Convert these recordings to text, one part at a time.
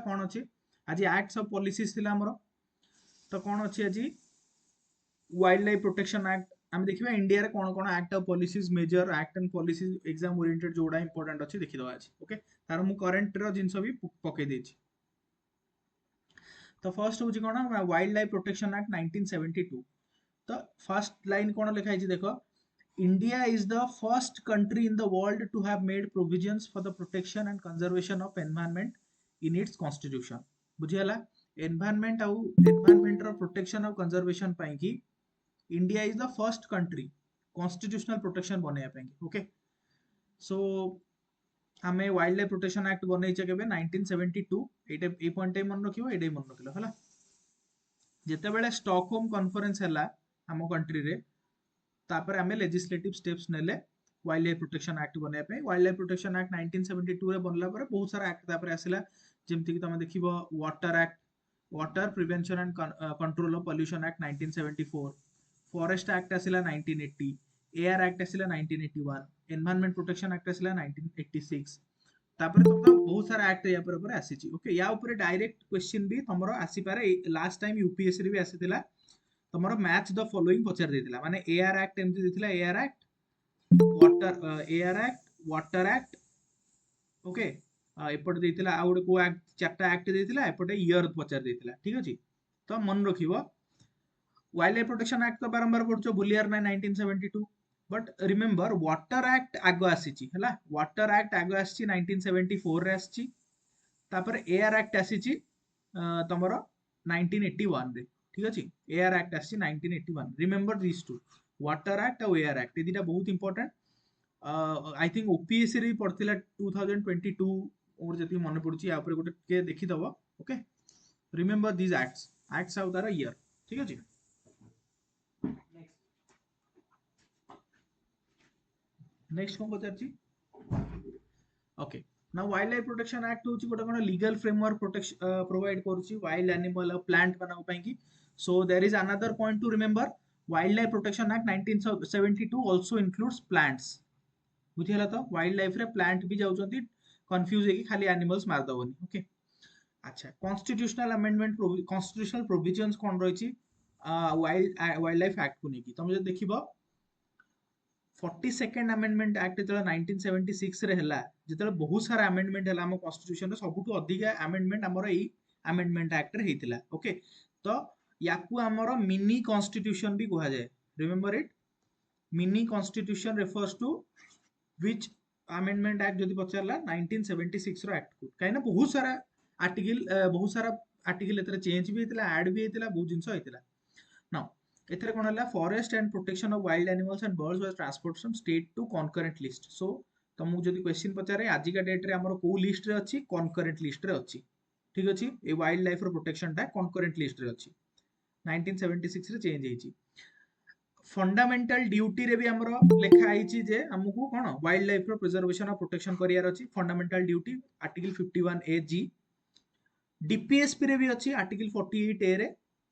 कौन अच्छी आज एक्ट्स ऑफ पॉलिसीज थिला हमरो तो कौन अच्छी आज वाइल्ड लाइफ प्रोटेक्शन एक्ट आम देखा इंडिया रे कौन कौन act of policies major act and policies exam oriented जोड़ा इंपोर्टेंट अच्छी देखिदवा आज ओके तार मु करंट रो जिंस भी पके देछि तो फर्स्ट हूँ कौन वाइल्ड लाइफ प्रोटेक्शन एक्ट 1972 तो फर्स्ट लाइन कौन लिखा है देखो India is the first country in the world to have made provisions for the protection and conservation of environment in its constitution बुझीगला environment आउ environment रो protection और conservation पाई कि India is the first country constitutional protection बने पाई okay so हमें wild life protection act बनैछे केबे 1972 एटा ए point मन रखियो एडे मन रखिलो हला जेते बेले स्टॉकहोम कॉन्फ्रेंस हला हम कंट्री रे तापर आमे लेजिस्लेटिव स्टेप्स नेले वाइल्ड लाइफ प्रोटेक्शन एक्ट बने पे वाइल्ड लाइफ प्रोटेक्शन एक्ट 1972 रे बनला पर बहुत सारा एक्ट तापर आसिला जेमति कि तमे देखिबो water act water prevention and control of pollution act 1974 forest act आसिला 1980 एयर एक्ट आसिला 1981 एनवायरनमेंट प्रोटेक्शन एक्ट आसिला 1986 तापर तुम बहुत सारा एक्ट या पर आसीची ओके या ऊपर डायरेक्ट क्वेश्चन भी तमरो आसी पारे लास्ट टाइम यूपीएससी रे भी आसीतिला तमरो मैच द फॉलोइंग पचार देतिला माने एयर एक्ट एमति देतिला air act water act okay एपट देतिला आ गुडे को एक्ट चारटा एक्ट देतिला एपटे ईयर पचार देतिला ठीक अछि तो मन रखिबो वाइल्ड लाइफ प्रोटेक्शन एक्ट तो बारंबार पढचो भूलियार ना 1972 बट रिमेंबर वाटर एक्ट आगो आसीची हला वाटर एक्ट आगो आसीची 1974 रे आसीची तापर एयर एक्ट आसीची तमरो 1981 रे ठीक अछि एयर एक्ट आसीची 1981 remember this two water act और एयर एक्ट ए दिटा बहुत इंपोर्टेंट आई थिंक ओपीएससी रे पड़थिला 2022 और जति मन पड़ुची या ऊपर गोटे के देखि दबो ओके रिमेंबर दिस एक्ट्स आउ तार ईयर ठीक अछि नेक्स्ट कौन पचारची okay now wildlife protection act होची गोटे कोन लीगल फ्रेमवर्क प्रोटेक्शन प्रोवाइड करूची वाइल्ड एनिमल और प्लांट बना पई की so there is another point to remember wildlife protection act 1972 also includes plants बुझिला तो वाइल्ड लाइफ रे प्लांट भी जाउचंती कंफ्यूज है कि खाली एनिमल्स मार दबनी ओके अच्छा कॉन्स्टिट्यूशनल अमेंडमेंट कॉन्स्टिट्यूशनल प्रोविजंस कोन रहिची वाइल्ड लाइफ एक्ट को नेकी तुम जे देखिबो 42nd अमेंडमेंट एक्ट जो 1976 रे हला जेतले बहुत सारा अमेंडमेंट हला हम कॉन्स्टिट्यूशन रे सबुठु अधिक अमेंडमेंट हमर एई अमेंडमेंट एक्ट रे हेतिला ओके तो याकू हमर मिनी कॉन्स्टिट्यूशन भी कहा जाय remember it mini constitution refers to which amendment act जदी पचारला 1976 रो एक्ट को काइना बहुत सारा आर्टिकल एतरे चेंज भी हेतिला ऐड भी हेतिला बहुत जिंस हेतिला नाउ एथरे कोन हला forest and protection of wild animals and birds was transport from state to concurrent list so तुमको जदी क्वेश्चन पचारे आज का डेट रे हमर को लिस्ट रे अछि कॉन्करेंट लिस्ट रे अछि ठीक अछि a wild life row protection ता कॉन्करेंट लिस्ट रे अछि 1976 रे चेंज हेछि फंडामेंटल ड्यूटी रे भी हमर लिखा आइछि जे हमकु कोन वाइल्ड लाइफ रो प्रिजर्वेशन और प्रोटेक्शन करियार अछि फंडामेंटल ड्यूटी आर्टिकल 51 ए जी डीपीएसपी रे भी अछि आर्टिकल 48 ए रे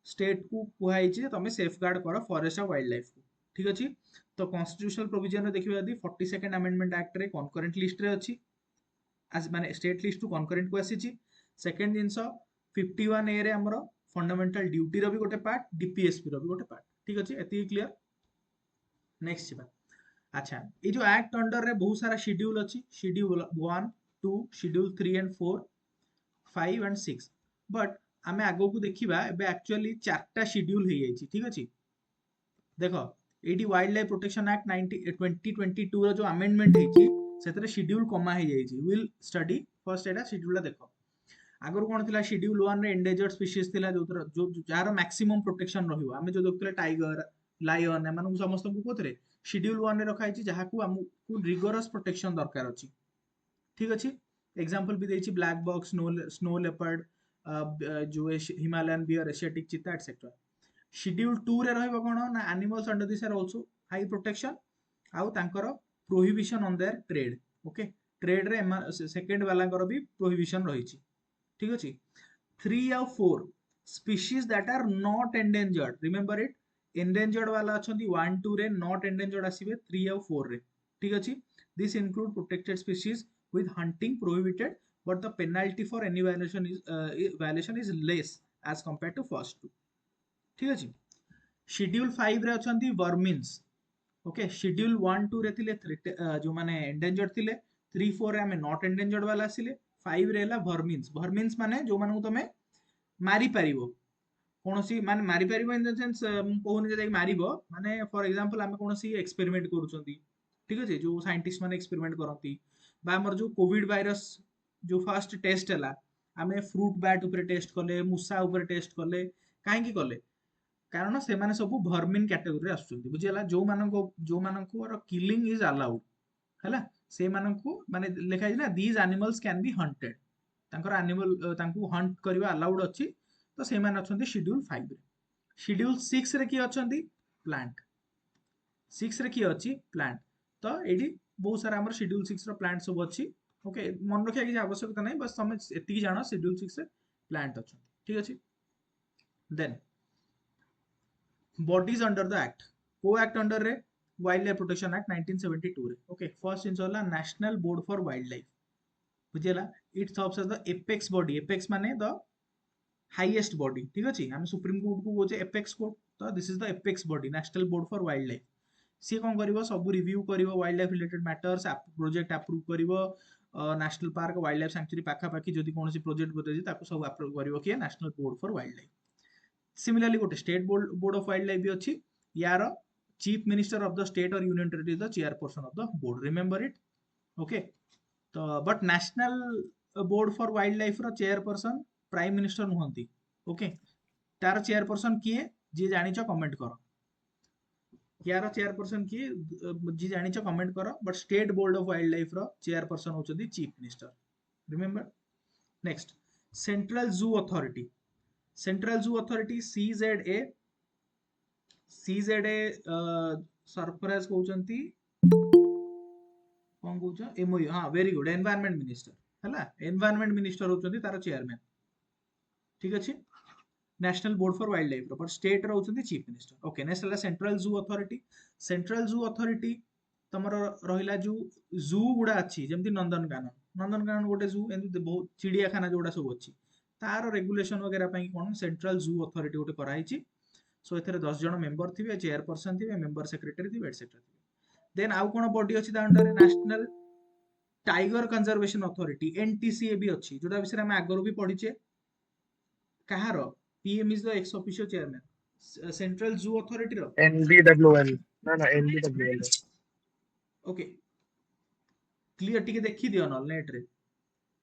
स्टेट को कुहाई जे तमे सेफगार्ड करो फॉरेस्ट और वाइल्ड लाइफ को ठीक अछि तो कॉन्स्टिट्यूशनल प्रोविजन रे देखिबा यदि 42nd अमेंडमेंट एक्ट रे कॉन्करेंट लिस्ट रे अछि आज माने स्टेट लिस्ट टू कॉन्करेंट को आसीची सेकंड जिंस 51 ए रे हमरो फंडामेंटल ड्यूटी रो भी गोटे पार्ट डीपीएसपी रो भी गोटे पार्ट ठीक अछि एति क्लियर नेक्स्ट छिबा अच्छा ए जो एक्ट अंडर रे बहुत सारा शेड्यूल अछि schedule 1 2 schedule 3 and 4 5 and 6 but आमे आगो को देखिबा एबे एक्चुअली चारटा शेड्यूल हे जाई छी ठीक अछि देखो एडी वाइल्ड लाइफ प्रोटेक्शन एक्ट 2022 रो जो अमेंडमेंट हे छी सेतरे शेड्यूल कमा हे जाई छी will study first Etah schedule देखो आगर कोन थिला शेड्यूल 1 रे एंडेंजर्ड स्पीशीज थिला जो जार मैक्सिमम प्रोटेक्शन रहिबो आमे जो देखले टाइगर लायन एमान समस्त को कोथरे शेड्यूल 1 रे रखा छी जहा को हमकु रिगोरस प्रोटेक्शन दरकार अछि ठीक अछि एग्जांपल भी देछि ब्लैक बॉक्स स्नो लेपर्ड जो Himalayan bear asiatic cheetah etcetera schedule 2 रे रहइबो कोन ना animals under this are also high protection आउ तांकर prohibition on their trade okay trade रे सेकंड वाला कर भी प्रोहिबिशन रही छी ठीक अछि 3 और 4 species that are not endangered remember it endangered वाला अछंती 1 2 रे नॉट एंडेंजर्ड आसीबे 3 और 4 रे ठीक अछि this include protected species with hunting prohibited but the penalty for any violation is less as compared to first two. ठीक अछि शेड्यूल 5 रे अछंती वर्मिन्स ओके शेड्यूल 1 2 रे थिले जो माने एंडेंजर्ड थिले 3 4 रे हमें नॉट एंडेंजर्ड वाला आसिले 5 रे हला वर्मिन्स वर्मिन्स माने जो मानू तमे मारी परिबो कोनोसी माने मारी परिबो इन द सेंस कोहुनी जे मारिबो माने फॉर एग्जांपल हम कोनोसी एक्सपेरिमेंट करूचंती ठीक अछि जो साइंटिस्ट माने एक्सपेरिमेंट करंती बा हमर जो कोविड वायरस जो फर्स्ट टेस्ट हला हमें फ्रूट बैट ऊपर टेस्ट कले मुसा ऊपर टेस्ट कले काहे की कले कारण से माने सब भर्मिन कैटेगरी रे आसुचंती बुझिला जो मानको किलिंग इज अलाउड हैला से मानको माने लिखा है ना these animals can be hunted तांकर एनिमल तांको हंट करबा अलाउड अछि तो से माने अछंती शेड्यूल 5 रे शेड्यूल 6 रे की अछंती प्लांट 6 रे की अछि प्लांट तो एडी बहुत सारा हमर शेड्यूल 6 रो प्लांट सब अछि ओके मन रखिया की आवश्यकता नहीं बस समय एति जानो शेड्यूल 6 रे प्लांट अछंती ठीक अछि then bodies under the act को act under रे वाइल्ड लाइफ प्रोटेक्शन एक्ट 1972 रे ओके फर्स्ट जिंस होला national board for wildlife बुझिला it serves as the apex body apex माने द हाईएस्ट बॉडी ठीक अछि हम सुप्रीम कोर्ट को बोचे एपेक्स कोर्ट तो this is the apex body national board for wildlife सी कोन करिवो सब रिव्यू करिवो wildlife related matters project approve करिवो national park wildlife sanctuary पाखा पाखी जदी कोनोसी प्रोजेक्ट बते ताको सब अप्रूव करिवो कि national board for wildlife similarly गोटे state board of wildlife भी अच्छी यार chief minister of the state और union territory the chairperson of the board remember it okay तो but national board for wildlife रो chairperson prime minister नुहंती okay तार chairperson किए जी जानिछ कमेंट करो यार चेयरपर्सन किए जी जानिछ कमेंट करो but state board of wildlife रो chairperson होचदी chief minister remember next central zoo authority central zoo authority CZA Sarfaraz कहउचंती कोन कहउछ एमओयू हां वेरी गुड एनवायरनमेंट मिनिस्टर हला एनवायरनमेंट मिनिस्टर होचंती तार चेयरमैन ठीक अछि national board for wildlife but state रो होचंती चीफ मिनिस्टर ओके नेक्स्ट हला सेंट्रल जू अथॉरिटी तमरो रहिला जू गुडा अछि जेमति नंदनकानन गोटे जू एंति बहुत चिड़ियाखाना जोडा सब अछि तार रेगुलेशन वगैरह ପାଇଁ कोन सेंट्रल जू अथॉरिटी गोटे कराइछि सो एथरे 10 जण मेंबर थिबे चेयरपर्सन थिबे मेंबर सेक्रेटरी थिबे एटसेट्रा थिबे देन आउ कोन बॉडी अछि ता under national tiger conservation authority NTCA भी अछि जोटा विषय हम आगरो भी पढिचे कहार PM is the ex officio chairman central zoo authority रो एनबीडब्ल्यूएल ना एनबीडब्ल्यूएल ओके क्लियर टिके देखि दियो न नेट रे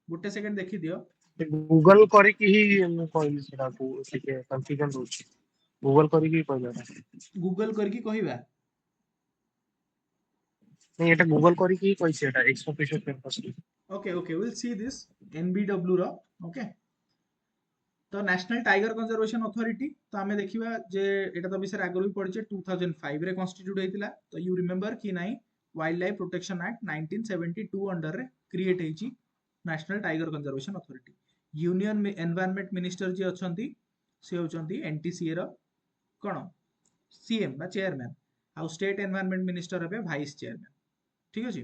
गोटे सेकंड देखि दियो गूगल करी की ही कहली सेटा को ठीक कंफ्यूजन होची गूगल करी की कहला गूगल करके कहिबा नहीं एटा गूगल करी की कहछि एटा ex officio chairperson okay okay will see this NBW रो ओके तो नेशनल टाइगर कंजर्वेशन अथॉरिटी तो आमे देखिबा जे एटा तो विषय आगरो भी पढिचे 2005 रे कॉन्स्टिट्यूट हेतिला तो यू रिमेंबर कि नाही wildlife protection act 1972 under रे क्रिएट हेची national tiger conservation authority union environment minister जे अछंती से होचंती एनटीसीए रो कोन सीएम बा चेयरमैन आ स्टेट एनवायरनमेंट मिनिस्टर हेबे वाइस चेयरमैन ठीक अछि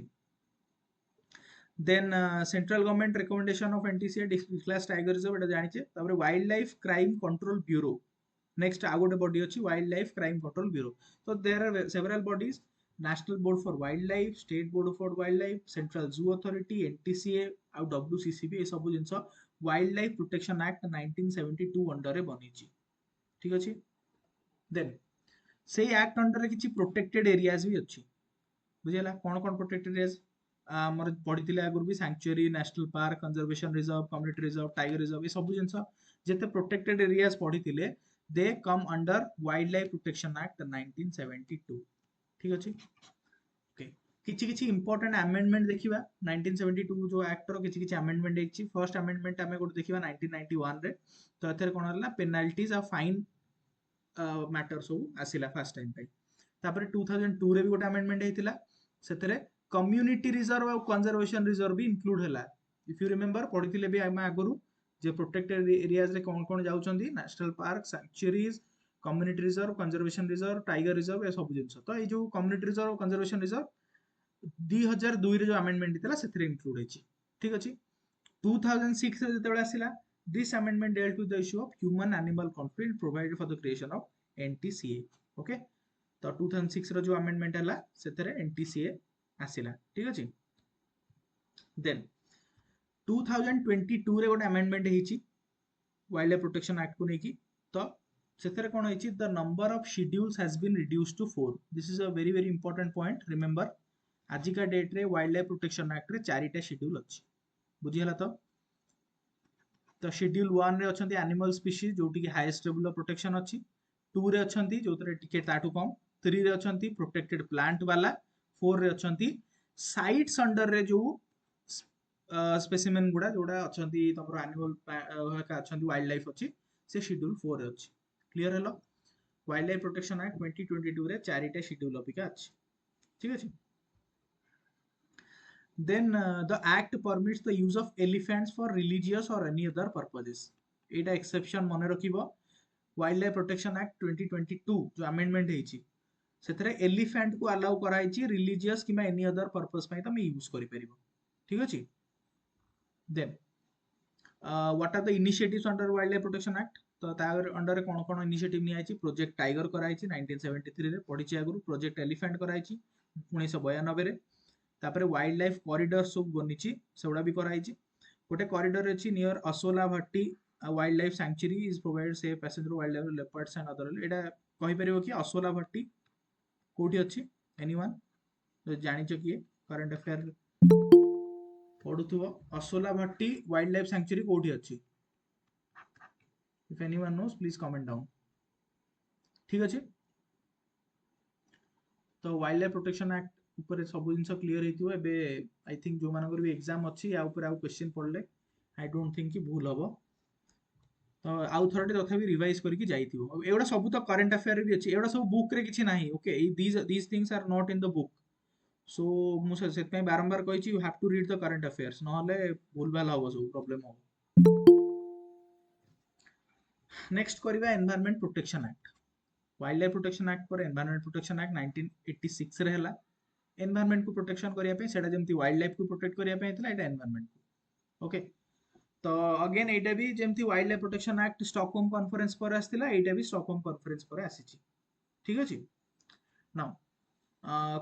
then central government recommendation of NTCA declares tiger reserve एटा जानिचे तापर wildlife crime control bureau next आ गोटे बॉडी अछि wildlife crime control bureau तो there are several bodies national board for wildlife state board for wildlife central zoo authority NTCA आ WCCB ए सब जिंस wildlife protection act 1972 under रे बनिची ठीक अछि देन से एक्ट अंडर रे किछि प्रोटेक्टेड एरियाज भी अछि बुझिला कोन कोन प्रोटेक्टेड एरियाज हमर पढिथिले आगुर भी sanctuary national park conservation reserve community reserve tiger reserve ए सब जिंस जेते प्रोटेक्टेड एरियाज पढिथिले they come under wildlife protection act 1972 ठीक अछि ओके किछि किछि इंपोर्टेंट अमेंडमेंट देखिबा 1972 जो एक्ट रो किछि किछि अमेंडमेंट हेछि फर्स्ट अमेंडमेंट हमें गोटे देखिबा 1991 रे तो एथरे कोन हला पेनाल्टीज आ फाइन मैटर सब आसिला फर्स्ट टाइम पे तापर 2002 रे भी गोटे अमेंडमेंट हेतिला सेतरे कम्युनिटी रिजर्व और कंजर्वेशन रिजर्व भी इंक्लूड हैला इफ यू रिमेंबर पढिथिले भी हम आगरु जे प्रोटेक्टेड एरियाज रे कोन कोन जाउचंदी national park sanctuaries community reserve conservation reserve tiger reserve ए सब जिंस तो ए जो कम्युनिटी रिजर्व कंजर्वेशन रिजर्व 2002 रे जो अमेंडमेंट दितला सेथरे इंक्लूड हेची ठीक अछि 2006 ରେ ଯେତେବେଳେ ଆସିଲା, this amendment dealt with the issue of human animal conflict provided for the creation of NTCA. Okay, तो 2006 ର जो amendment ହେଲା ସେଥିରେ NTCA ଆସିଲା, ଠିକ ଅଛି। देन 2022 रे ଗୋଟେ amendment ହେଇଛି वाइल्ड लाइफ प्रोटेक्शन एक्ट को लेकिन, तो ସେଥିରେ କ'ଣ ହେଇଛି, the number of schedules has been reduced to 4। This is a very very important point, remember आजिका डेट रे वाइल्ड लाइफ प्रोटेक्शन एक्ट रे 4टा शेड्यूल अछि, बुझिहला तो शेड्यूल 1 रे अछंती एनिमल स्पीशीज जोटी की हाईएस्ट लेवल ऑफ प्रोटेक्शन अछि, 2 रे अछंती जोतरे टिके ताटू कम, 3 रे अछंती प्रोटेक्टेड प्लांट वाला, 4 रे अछंती साइट्स अंडर रे जो स्पेसिमेन गुडा जोडा अछंती तमरो एनिमल का अछंती वाइल्ड लाइफ अछि, से शेड्यूल 4 रे अछि। Clear hello, wild life protection act 2022 रे 4टा शेड्यूल अपिका अछि, ठीक अछि। Then the act permits the use of elephants for religious or any other purposes. एटा एक्सेप्शन मने रखिबो, वाइल्ड लाइफ प्रोटेक्शन एक्ट 2022 जो अमेंडमेंट ହେଇଛି ସେଥିରେ एलिफेंट को अलाउ कराइछि रिलीजियस किमा एनी अदर पर्पस पई तमे यूज करि परिबो, ठीक अछि। Then what are the initiatives under wildlife protection act, तो तार अंडर कोन कोन इनिशिएटिव नि आइछि, प्रोजेक्ट टाइगर कराइछि 1973 रे, पढिछि आगुरु प्रोजेक्ट एलिफेंट कराइछि 1992 रे, तापरे वाइल्ड लाइफ कॉरिडोर सब बनिछि सेउडा भी कराइछि। गोटे कॉरिडोर अछि near Asola Bhatti wild life sanctuary is provided safe passenger wild life leopards and other, एटा कहि परिबो कि असोला भट्टी कोठी अछि, एनीवन जो जानिछ कि करंट अफेयर पढुथुबो, असोला भट्टी वाइल्ड लाइफ सैंक्चुरी कोठी अछि, if anyone nose please comment down, ठीक अछि। तो वाइल्ड लाइफ प्रोटेक्शन एक्ट ऊपर सब जिन क्लीयर हेतिबो, एबे आई थिंक जो मानकर भी एग्जाम अछि या ऊपर आउ क्वेश्चन पढ़ले आई डोंट थिंक कि भूल हबो, तो आउ थरटी तथापि रिवाइज करके जाइथिबो। एवडा सब तो करंट अफेयर भी अछि, एवडा सब बुक रे किछि नाही, okay, these things are not in the book, so मु से पय बारंबार कहिछि you have to read the current affairs, नहले भूल भाल हबो, सब प्रॉब्लम हो। नेक्स्ट करिबा environment protection act, wildlife protection act पर एनवायरनमेंट प्रोटेक्शन एक्ट 1986 रे हला। एनवायरनमेंट को प्रोटेक्शन करिया पे सेटा जेमति वाइल्ड लाइफ को प्रोटेक्ट करिया पे हेतला, एटा एनवायरनमेंट को, ओके। तो अगेन एटा भी जेमति wildlife protection act Stockholm conference पर आस्थिला, एटा भी स्टॉकहोम कॉन्फ्रेंस पर आसीची, ठीक अछि। नाउ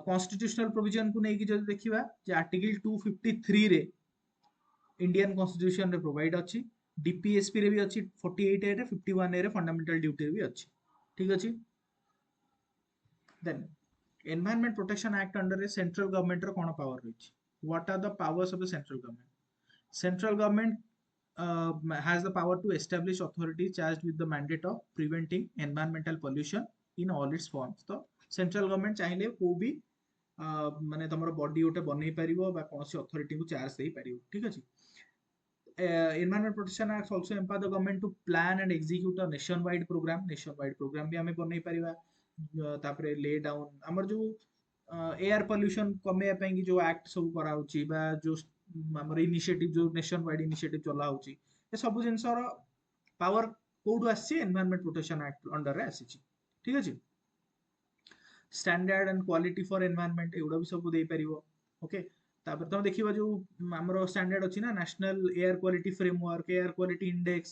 कॉन्स्टिट्यूशनल प्रोविजन को नेकी जदि देखिबा जे आर्टिकल 253 रे इंडियन कॉन्स्टिट्यूशन रे प्रोवाइड अछि, डीपीएसपी रे भी अछि 48 ए रे, 51 ए रे फंडामेंटल ड्यूटी रे भी अछि, ठीक अछि। Then environment protection act under रे सेंट्रल गवर्नमेंट रो कोन पावर रहिछि, what are the powers of the central government. Central government has the power to establish authority charged with the mandate of preventing environmental pollution in all its forms। तो central government चाहिले को भी माने तमरो body ओटे बनै परिबो बा कोनसी authority को चार्ज देई परिबो, ठीक अछि। environment protection acts also empower the government to plan and execute a nationwide program भी हमें बनै परिबा। तापरे ले डाउन हमर जो एयर पोल्यूशन कमे पे जो एक्ट सब करा होची बा जो हमर इनिशिएटिव जो नेशन वाइड इनिशिएटिव चला होची, ए सब जिंसर पावर कोडू आसी एनवायरनमेंट प्रोटेक्शन एक्ट अंडर रे आसी, ठीक अछि। Standard and quality for environment एउडा भी सब दे परिबो, ओके। तापर तुम देखिबा जो हमरो स्टैंडर्ड अछि ना, national air quality framework, air quality index,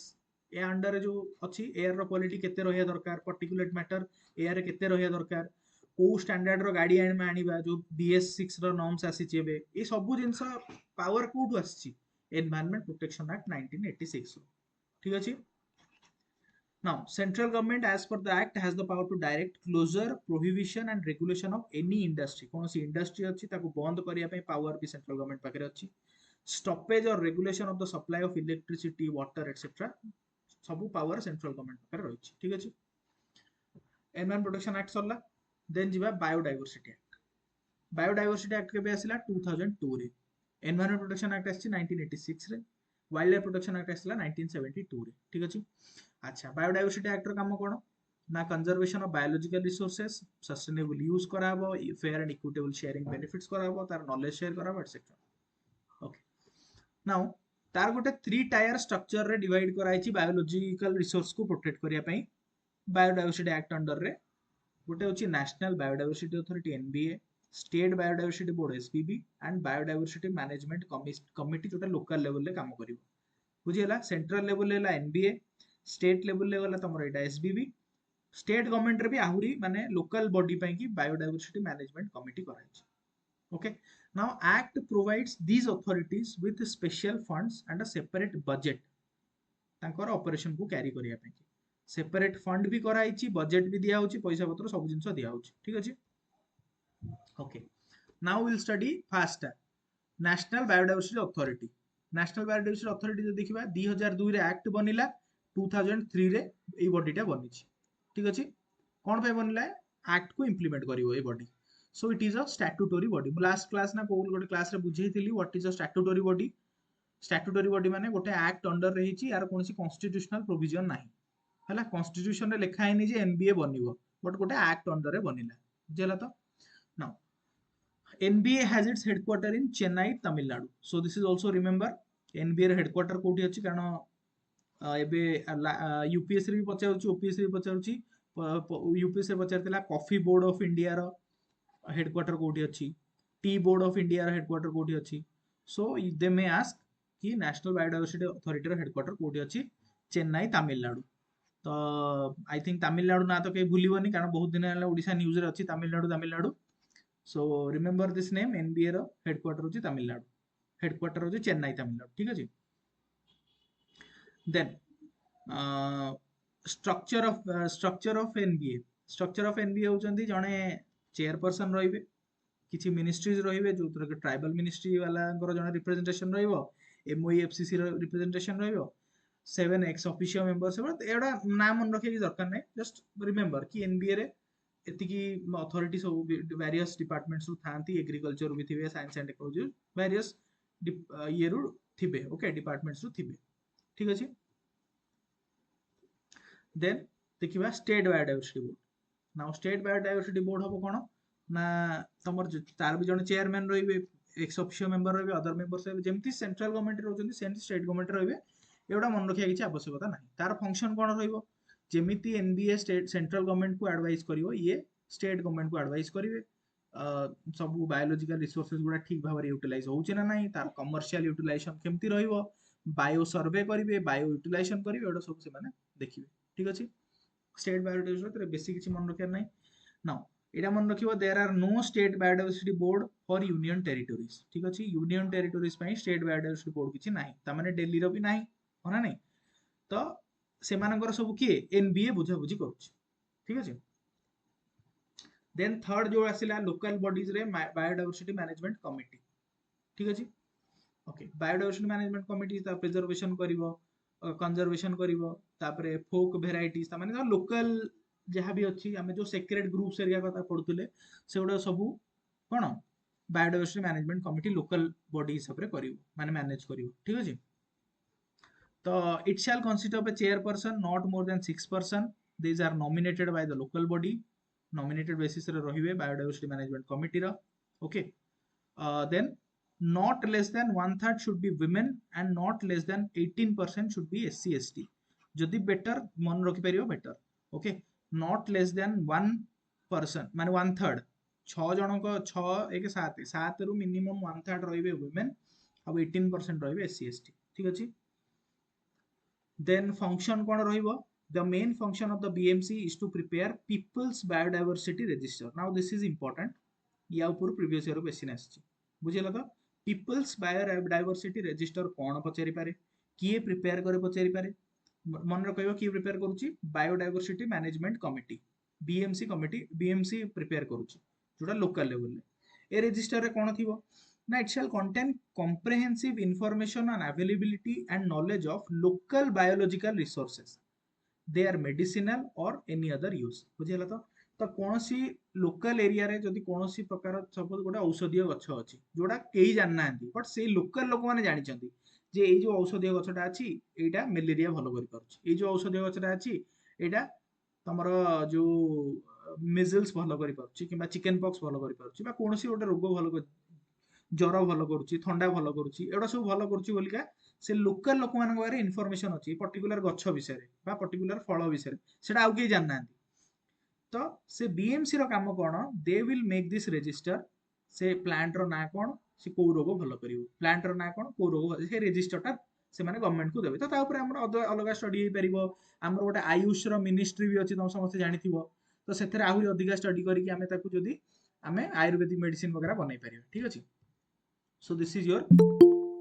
ए अंडर जो अछि एयर रो क्वालिटी केते रहया दरकार, पार्टिकुलेट मैटर एयर रे केते रहया दरकार, को स्टैंडर्ड रो गाड़ी आनिबा जो BS6 रो नॉर्म्स आसी जेबे, ए सब जिंस पावर कोडू आसी एनवायरनमेंट प्रोटेक्शन एक्ट 1986 रो, ठीक अछि। Now, central government, as per the act, has the power to direct closure, prohibition, and regulation of any industry. कौन सी इंडस्ट्री अच्छी ताको बंद करिया पे पावर भी सेंट्रल गवर्नमेंट पाखरे अच्छी। स्टॉपेज और regulation of the supply of electricity, water etcetera सब पावर सेंट्रल गवर्नमेंट पाखरे रहिछि, ठीक अछि। एनवायरनमेंट प्रोटेक्शन एक्ट सरला। देन जिबा बायोडायवर्सिटी एक्ट। बायोडायवर्सिटी एक्ट केबे आसिला 2002 रे। एनवायरनमेंट प्रोटेक्शन एक्ट आछि 1986 रे। वाइल्ड लाइफ प्रोटेक्शन एक्ट आसिला 1972 रे, ठीक अछि। अच्छा, बायोडायवर्सिटी एक्ट रो काम कोन ना, conservation of biological resources, sustainable use कराबो, fair and equitable sharing benefits कराबो, तार नॉलेज शेयर कराबो एटसेट्रा, ओके। नाउ तार गोटे 3 टायर स्ट्रक्चर रे डिवाइड कराइछि बायोलॉजिकल रिसोर्स को प्रोटेक्ट करिया पई बायोडायवर्सिटी एक्ट अंडर रे। गोटे होछि national biodiversity authority NBA, state biodiversity board SBB and biodiversity management committee जोटा लोकल लेवल रे काम करिवो बुझिला सेंट्रल लेवल रे एनबीए स्टेट लेवल रे गला तमरो एटा एसबीबी स्टेट गवर्नमेंट रे भी आहुरी माने लोकल बॉडी पई की बायोडायवर्सिटी मैनेजमेंट कमिटी कराइछ okay now act provides these authorities with special funds and a separate budget तांकर ऑपरेशन को कैरी करिया पई सेपरेट फंड भी कराइछि बजेट भी दिया होछि पैसा पत्र सब जिंस दिया होछि ठीक अछि okay now will study fast national biodiversity authority national biodiversity authority जो देखिबा 2002 रे एक्ट बनिला 2003 रे ए बॉडीटा बनिछि ठीक अछि कोन पे बनिला एक्ट को इंप्लीमेंट करिवो ए body so it is a statutory body last class ना कोल गोटे क्लास रे बुझेइथिली what is a statutory body statutory body माने गोटे एक्ट अंडर रहिछि यार कोनसी कॉन्स्टिट्यूशनल प्रोविजन नाही हला कॉन्स्टिट्यूशन रे लिखा हैनी जे एनबीए बनिवो बट गोटे एक्ट अंडर रे बनिला बुझला तो now NBA has its headquarter in Chennai Tamil Nadu so this is also remember NBA रे हेडक्वार्टर कोठी अछि कारण एबे यूपीएससी भी पचारुछि ओपीएससी भी पचारुछि यूपीएससी पचारतिला कॉफी बोर्ड ऑफ इंडिया रो हेडक्वार्टर कोठी अछि टी बोर्ड ऑफ इंडिया रो हेडक्वार्टर कोठी अछि सो दे मे आस्क कि नेशनल बायोडायवर्सिटी अथॉरिटी रो हेडक्वार्टर कोठी अछि चेन्नई तमिलनाडु तो आई थिंक तमिलनाडु ना तो कहीं भूलिबनी कारण बहुत दिन है ओडिशा न्यूज रे अछि Tamil Nadu Tamil Nadu so remember this name NBA रो हेडक्वार्टर होची तमिलनाडु हेडक्वार्टर होची चेन्नई तमिलनाडु ठीक अछि देन स्ट्रक्चर ऑफ एनबीए होचंदी जणे चेयरपर्सन रहिबे किछि मिनिस्ट्रीज रहिबे जो कि ट्राइबल मिनिस्ट्री वाला जणे रिप्रेजेंटेशन रहिबो एमओईएफसीसी रो रिप्रेजेंटेशन रहिबो 7 एक्स ऑफिशियल मेंबर्स एड़ा नाम मन रखे दरकार नै जस्ट रिमेंबर कि एनबीए रे एतिकी अथॉरिटी सब वेरियस डिपार्टमेंट्स रु थांती एग्रीकल्चर भी थिबे साइंस एंड टेक्नोलॉजी वेरियस ये रु थिबे ओके डिपार्टमेंट्स रु थिबे ठीक अछि देन देखिबा state biodiversity board now state biodiversity board हबो कोन ना तमर तार भी जने चेयरमैन रहिबे एक्स ऑफिशियल मेंबर रहिबे अदर मेंबर्स रहिबे जेमति सेंट्रल गवर्नमेंट रहउछन्ती सेंट्रल स्टेट गवर्नमेंट रहिबे एवडा मन रखिया किछि आवश्यकता नाही तार फंक्शन कोन रहिबो जेमिति एनबीए स्टेट सेंट्रल गवर्नमेंट को एडवाइस करिवो ये स्टेट गवर्नमेंट को एडवाइस करिवे सब बायोलॉजिकल रिसोर्सेज गुडा ठीक भाबरे यूटिलाइज होउछ ना नाही तार कमर्शियल यूटिलाइजेशन केमति रहिबो बायो सर्वे करिवे बायो यूटिलाइजेशन करिवे एडा सब से माने देखिबे ठीक अछि स्टेट बायोडायवर्सिटी रे बेसी किछि मन रखिया नाही नाउ एटा मन रखिबो there are no state biodiversity board for union territories ठीक अछि यूनियन टेरिटोरीज पई स्टेट बायोडायवर्सिटी बोर्ड किछि नाही ता माने दिल्ली रो भी नाही होना नाही तो सेमानकर सब किए एनबीए बुझा बुझी करूछि ठीक अछि देन थर्ड जो आसिला लोकल बॉडीज रे बायोडायवर्सिटी मैनेजमेंट कमिटी ठीक अछि ओके बायोडायवर्सिटी मैनेजमेंट कमिटी ता प्रिजर्वेशन करिवो कंजर्वेशन करिवो तापरे फोक वेराइटीज ता माने लोकल जहाँ भी अच्छी आम जो सेक्रेट ग्रुप्स एरिया कथा पढ़ुले से गुड़ा सब कौन biodiversity management committee local body हिसाब से करिवो माने मैनेज करिवो ठीक अछि तो it shall consist of a chairperson not more than 6 person these are nominated by the local body nominated basis रे रहिबे biodiversity management committee रा okay then not less than one third should be women and not less than 18% should be SC ST जदि better मन रखि परियो better okay not less than one person माने one third 6 जनक 6 1 7 7 रु minimum one third रहिबे women अब 18% रहिबे SC ST ठीक अछि then function kon rahibo the main function of the BMC is to prepare people's biodiversity register now this is important या ऊपर previous year question आछि बुझिला तो people's biodiversity register कोन पचारि पारे किए प्रिपेयर करे पचारि पारे मन रखिबो कि प्रिपेयर करूची biodiversity management committee BMC prepare करूची जोटा लोकल लेवल ए रजिस्टर रे कोन थिबो ना it shall contain comprehensive information on availability and knowledge of local biological resources they are medicinal or any other use बुझिला तो कौन सी लोकल एरिया रे जदि कौन सी प्रकार सपोज गोटे औषधीय गछ अछि जोडा केही जान नांती बट से लोकल लोक माने जानि छथि जे एई जो औषधीय गछटा अछि एटा मलेरिया भलो करि पारुछि एई जो औषधीय गछटा अछि एटा तमर जो मिजल्स भलो करि पारुछि किबा चिकन पॉक्स भलो करि पारुछि बा कोनोसी गोटे रोग भलो जर भलो करुछि थंडा भलो करुछि एडा सब भलो करुछि बोलिका से लोकल लोक मान बारे इनफॉरमेशन अछि पर्टिकुलर गछ विषय रे बा पर्टिकुलर फल विषय रे सेटा आउ के जान नांती तो से बीएमसी रो काम कोन they will make this register से प्लांट रो ना कोन से को रोग भलो करिवो प्लांट रो ना कोन को रोग से रजिस्टरटा से माने गवर्नमेंट को देबे तो ता ऊपर हमर अलग स्टडी हे परिबो हमर गोटे आयुष रो मिनिस्ट्री भी अछि तुम समस्त जानिथिबो तो सेथरे आहुरी अधिका स्टडी करिकि हमें ताकू जदी हमें आयुर्वेदिक मेडिसिन वगैरह बनै परिबो ठीक अछि so this is your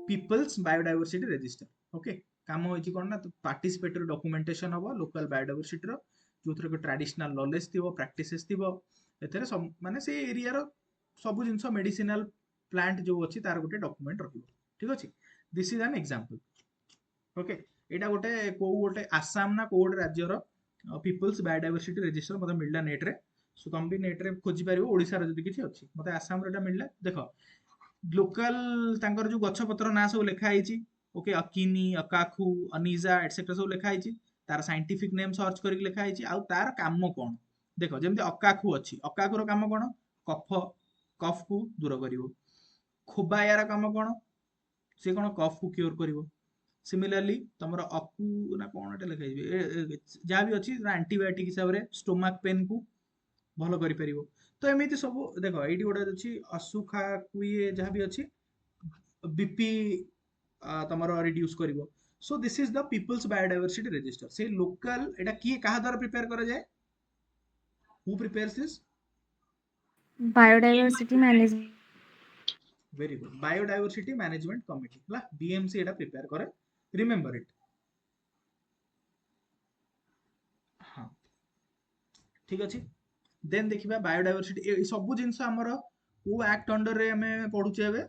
people's biodiversity register okay काम होइछि कोन ना पार्टिसिपेटरी डॉक्यूमेंटेशन हबो लोकल बायोडायवर्सिटी रो जोथरे को ट्रेडिशनल नॉलेज थिबो प्रैक्टिसेस थिबो एथरे सब माने से एरिया रो सब जिंस मेडिसिनल प्लांट जो अछि तार गोटे डॉक्यूमेंट रखिबो ठीक अछि this is an example okay एटा गोटे को गोटे आसाम ना को गोटे राज्य रो पीपल्स बायोडायवर्सिटी रजिस्टर मते मिलला नेट रे सो तुम भी नेट रे खोजि पारिबो ओडिसा रो जदी किछि अछि मते आसाम रो एटा मिलला देखो लोकल तांकर जो गछ पत्र ना सब लिखा ହେଇଛି ओके अकिनी अकाखु अनिजा एटसेट्रा सब लिखा ହେଇଛି तार साइंटिफिक नेम सर्च करके लिखा ହେଇଛି ଆଉ तार काम कोन देखो जेमति अकाखु अछि अकाखु रो काम कोन कफ कफ को दूर करिवो खोबायार काम कोन से कोन कफ को क्योर करिवो सिमिलरली तमरो अकु ना कोन एटा लिखा ହେଇଛି जहाँ भी अछि एंटीबायोटिक हिसाब रे स्टोमक पेन को भलो करि परिवो तो एमिति सब देखो एठी गोटे अछि असुखा कुए जहाँ भी अछि बीपी तमरो रिड्यूस करिवो so this is the people's biodiversity register से लोकल एटा की कहा द्वारा प्रिपेयर करा जाए who prepares this biodiversity management very good biodiversity management committee हला बीएमसी एटा प्रिपेयर करे रिमेंबर इट हां ठीक अछि देन देखिबा बायोडायवर्सिटी ए सब जिंस हमर को एक्ट अंडर रे हमें पढुचे एबे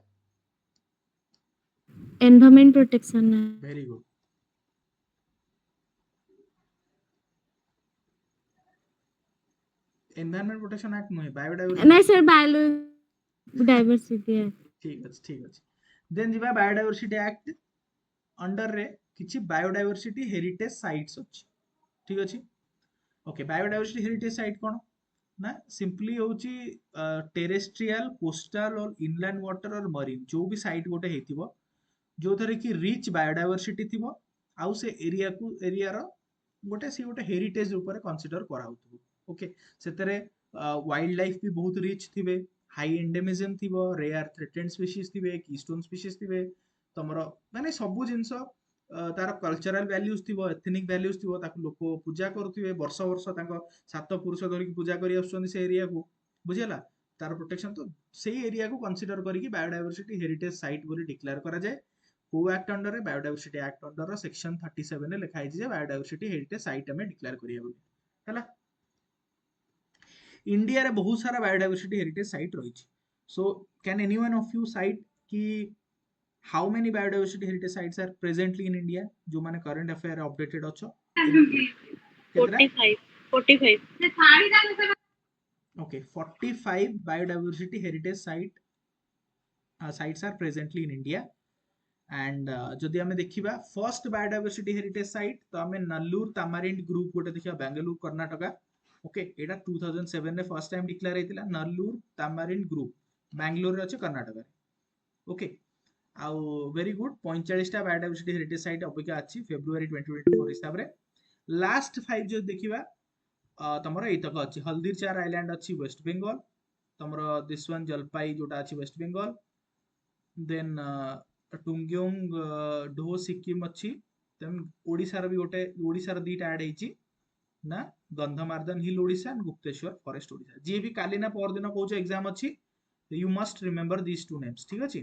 environment protection very good environment protection act नुहे बायोडायवर्सिटी नहीं सर बायोडायवर्सिटी है ठीक अछि देन जिबा बायोडायवर्सिटी एक्ट अंडर रे किछि बायोडायवर्सिटी हेरिटेज साइट्स अछि ठीक अछि ओके बायोडायवर्सिटी हेरिटेज साइट कोन ना सिंपली होची टेरेस्ट्रियल कोस्टल और इनलैंड वाटर और मरीन जो भी साइट गोटे हेतिबो जो थरे कि रिच बायोडायवर्सिटी थिबो आउ से एरिया रो गोटे सी गोटे हेरिटेज ऊपर कंसीडर करा होतबो ओके सेतरे वाइल्ड लाइफ भी बहुत रिच थिबे हाई एंडेमिज्म थिबो रेयर थ्रेटेन्ड स्पीशीज थिबे कीस्टोन स्पीशीज थिबे तमरो माने सब जिंस तार कल्चरल वैल्यूज थिबो एथनिक वैल्यूज थिबो ताकू लोक पूजा करथिबे वर्ष वर्ष ताको सात पुरुष धरि पूजा करी आछन से एरिया को बुझियला तार प्रोटेक्शन तो सेही एरिया को कंसीडर करी बायोडायवर्सिटी हेरिटेज साइट बोली डिक्लेयर करा जाए को एक्ट अंडर रे biodiversity act under row section 37 रे लिखा है जे बायोडायवर्सिटी हेरिटेज साइट हमें डिक्लेयर करिया बोली हला इंडिया रे बहुत सारा बायोडायवर्सिटी हेरिटेज साइट रही so can anyone of you cite कि how many biodiversity heritage sites are presently in India जो माने करंट अफेयर अपडेटेड अछो केतरा 45 okay 45 biodiversity heritage sites are presently in India and जदि हमें देखिबा फर्स्ट बायोडायवर्सिटी हेरिटेज साइट तो हमें नल्लूर तामारिंड ग्रुप गोटे देखिबा बेंगलुरु कर्नाटका ओके एटा 2007 रे फर्स्ट टाइम डिक्लेयर हेतिला नल्लूर तामारिंड ग्रुप बेंगलुरु रे अछि कर्नाटका ओके आउ वेरी गुड 45 टा बायोडायवर्सिटी हेरिटेज साइट अपेक्षा अछि फेब्रुआरी 2024 हिसाब रे लास्ट 5 जो देखिबा तमरो एतक अछि हल्दीर चार आइलैंड अछि वेस्ट बंगाल तमरो दिस वन जलपाई जोटा अछि वेस्ट बंगाल देन टुंग्योंग ढो सिक्किम अछि देन ओडिसा रो भी गोटे ओडिसा रो दीटा ऐड हेछि ना Gandhamardan hill Odisha and Gupteswar forest Odisha जे भी काली ना पर दिन कहूछ एग्जाम अछि you must remember these two names ठीक अछि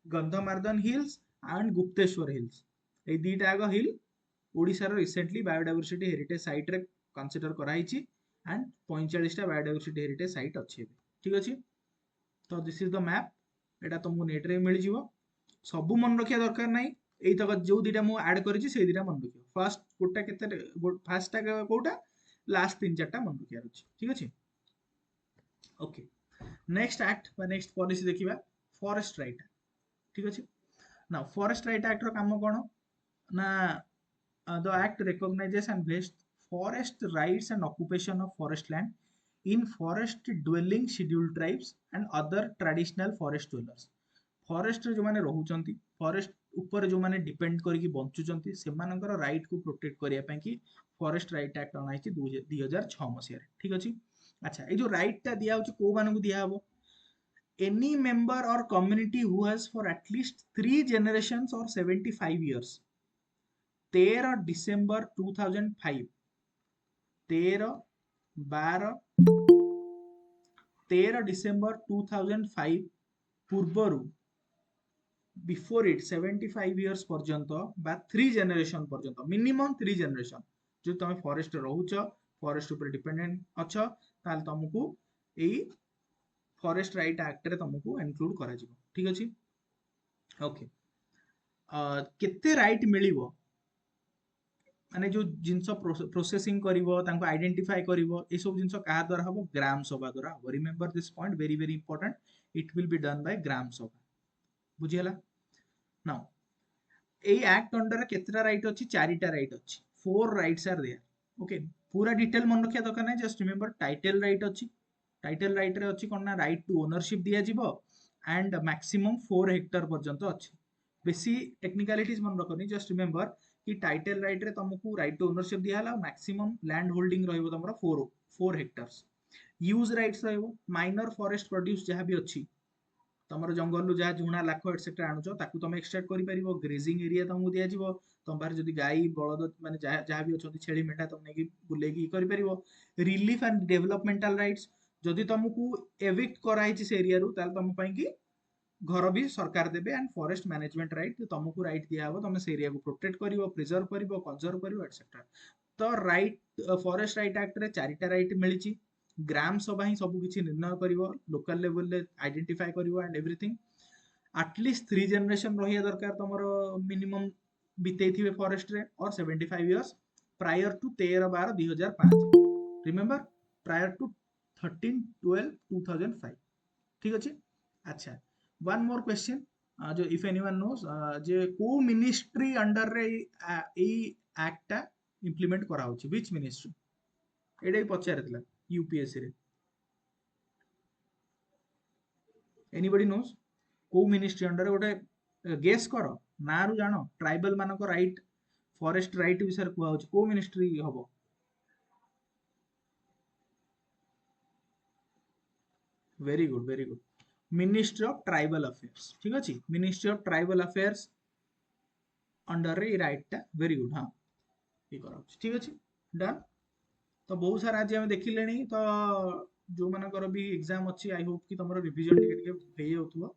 Gandhamardan hills and Gupteswar hills ए दीटा आग हिल ओडिसा रो रिसेंटली बायोडायवर्सिटी हेरिटेज साइट रे कंसीडर कराइछि एंड 45 टा बायोडायवर्सिटी हेरिटेज साइट अछि ठीक अछि तो दिस इज द मैप एटा तुमको नेट रे मिल जिवो सब मन रखिया दरकार नै एई तक जो दीटा मु ऐड करिछि से दीटा मन रखियो फर्स्ट गोटा केते फर्स्ट टा कोटा लास्ट तीन चारटा मन रखिया अछि ठीक अछि ओके नेक्स्ट एक्ट बा नेक्स्ट पॉलिसी देखिबा फॉरेस्ट राइट ठीक अछि ना फॉरेस्ट राइट एक्ट रो काम कोन ना the act recognizes and vests forest rights and occupation of forest land in forest dwelling scheduled tribes and other traditional forest dwellers forest रे जो माने रहउचंती फॉरेस्ट ऊपर जो माने डिपेंड करिकि बंचुचंती सेमानकर राइट को प्रोटेक्ट करिया पय कि फॉरेस्ट राइट एक्ट अनाइछि 2006 मसिया रे ठीक अछि अच्छा ए जो राइट ता दिया होछि को माने को दिया हबो any member or community who has for at least 3 generations or 75 years. 13 December 2005, 13 December 2005 ପୂର୍ବରୁ before it 75 years पर्यंत बा 3 generation पर्यंत minimum 3 generation जो तुम फॉरेस्ट रहुच फॉरेस्ट ऊपर डिपेंडेंट अछ ताल तुमको एई फॉरेस्ट राइट एक्ट रे तुमको इंक्लूड करा जिवो ठीक अछि ओके केते राइट मिलिवो माने जो जिंस प्रोसेसिंग करिवो तांको आइडेंटिफाई करिवो ए सब जिंस कहा द्वारा हबो ग्राम सभा द्वारा हबो remember this point very very important it will be done by gram sabha बुझियला नाउ ए एक्ट अंडर केतरा राइट अछि चारिटा राइट अछि 4 राइट्स आर देयर ओके पूरा डिटेल मन रखिया दरकार नै जस्ट रिमेंबर टाइटल राइट अछि टाइटल राइट रे अछि कोन ना राइट टू ओनरशिप दिया जिवो एंड मैक्सिमम 4 हेक्टर पर्यंत अछि बेसी टेक्निकलिटीज मन रखनी जस्ट रिमेंबर कि टाइटल राइट रे तुमको राइट टू ओनरशिप दिया हला मैक्सिमम लैंड होल्डिंग रहइबो तमरा 4 हेक्टर्स यूज राइट्स रहइबो माइनर फॉरेस्ट प्रोड्यूस जहां भी अछि तमर जंगल रु जहाँ झुणा लाख एटसेट्रा आणुच ताकू तुम एक्सट्रैक्ट करि परिबो ग्रेजिंग एरिया तुमको दिया जिवो तुम बाहर जदी गाई बळद माने जहाँ भी अछंती छेली मेंढा तुम नेकी बुलेकी करि परिबो रिलीफ एंड डेवलपमेंटल राइट्स जदी तुमको एविक्ट कराइछि से एरिया रु ताल तुम पई कि घर भी सरकार देबे एंड फॉरेस्ट मैनेजमेंट राइट तुमको राइट दिया हबो तुम से एरिया को प्रोटेक्ट करिवो प्रिजर्व करिवो कंजर्व करिवो एटसेट्रा तो राइट फॉरेस्ट राइट एक्ट रे चारिटा राइट मिलिछि ग्राम सभा ही सब किछि निर्णय करिवो लोकल लेवल ले आइडेंटिफाई करिवो एंड एवरीथिंग एटलीस्ट 3 जनरेशन रहिया दरकार तमरो मिनिमम बितेइथिबे फॉरेस्ट रे और 75 years prior to 13/12/2005 remember prior to 13/12/2005 ठीक अछि अच्छा वन मोर क्वेश्चन जो इफ एनीवन नोस जे को मिनिस्ट्री अंडर रे ए एक्ट टा इंप्लीमेंट करा होछि व्हिच मिनिस्ट्री एडे पचारथिला यूपीएससी रे एनीबॉडी नोस को मिनिस्ट्री अंडर गोटे गेस करो ना रु जानो ट्राइबल मानको राइट फॉरेस्ट राइट विषय कुआ होछि को मिनिस्ट्री हबो very good ministry of tribal affairs ठीक अछि ministry of tribal affairs under रे राइट टा वेरी गुड हां ये करा ठीक अछि डन तो बहुत सारा आज हम देखिलेनी तो जो मानकर भी एग्जाम अच्छी आई होप कि तुम रिविजन टिके टिके हे होथुवा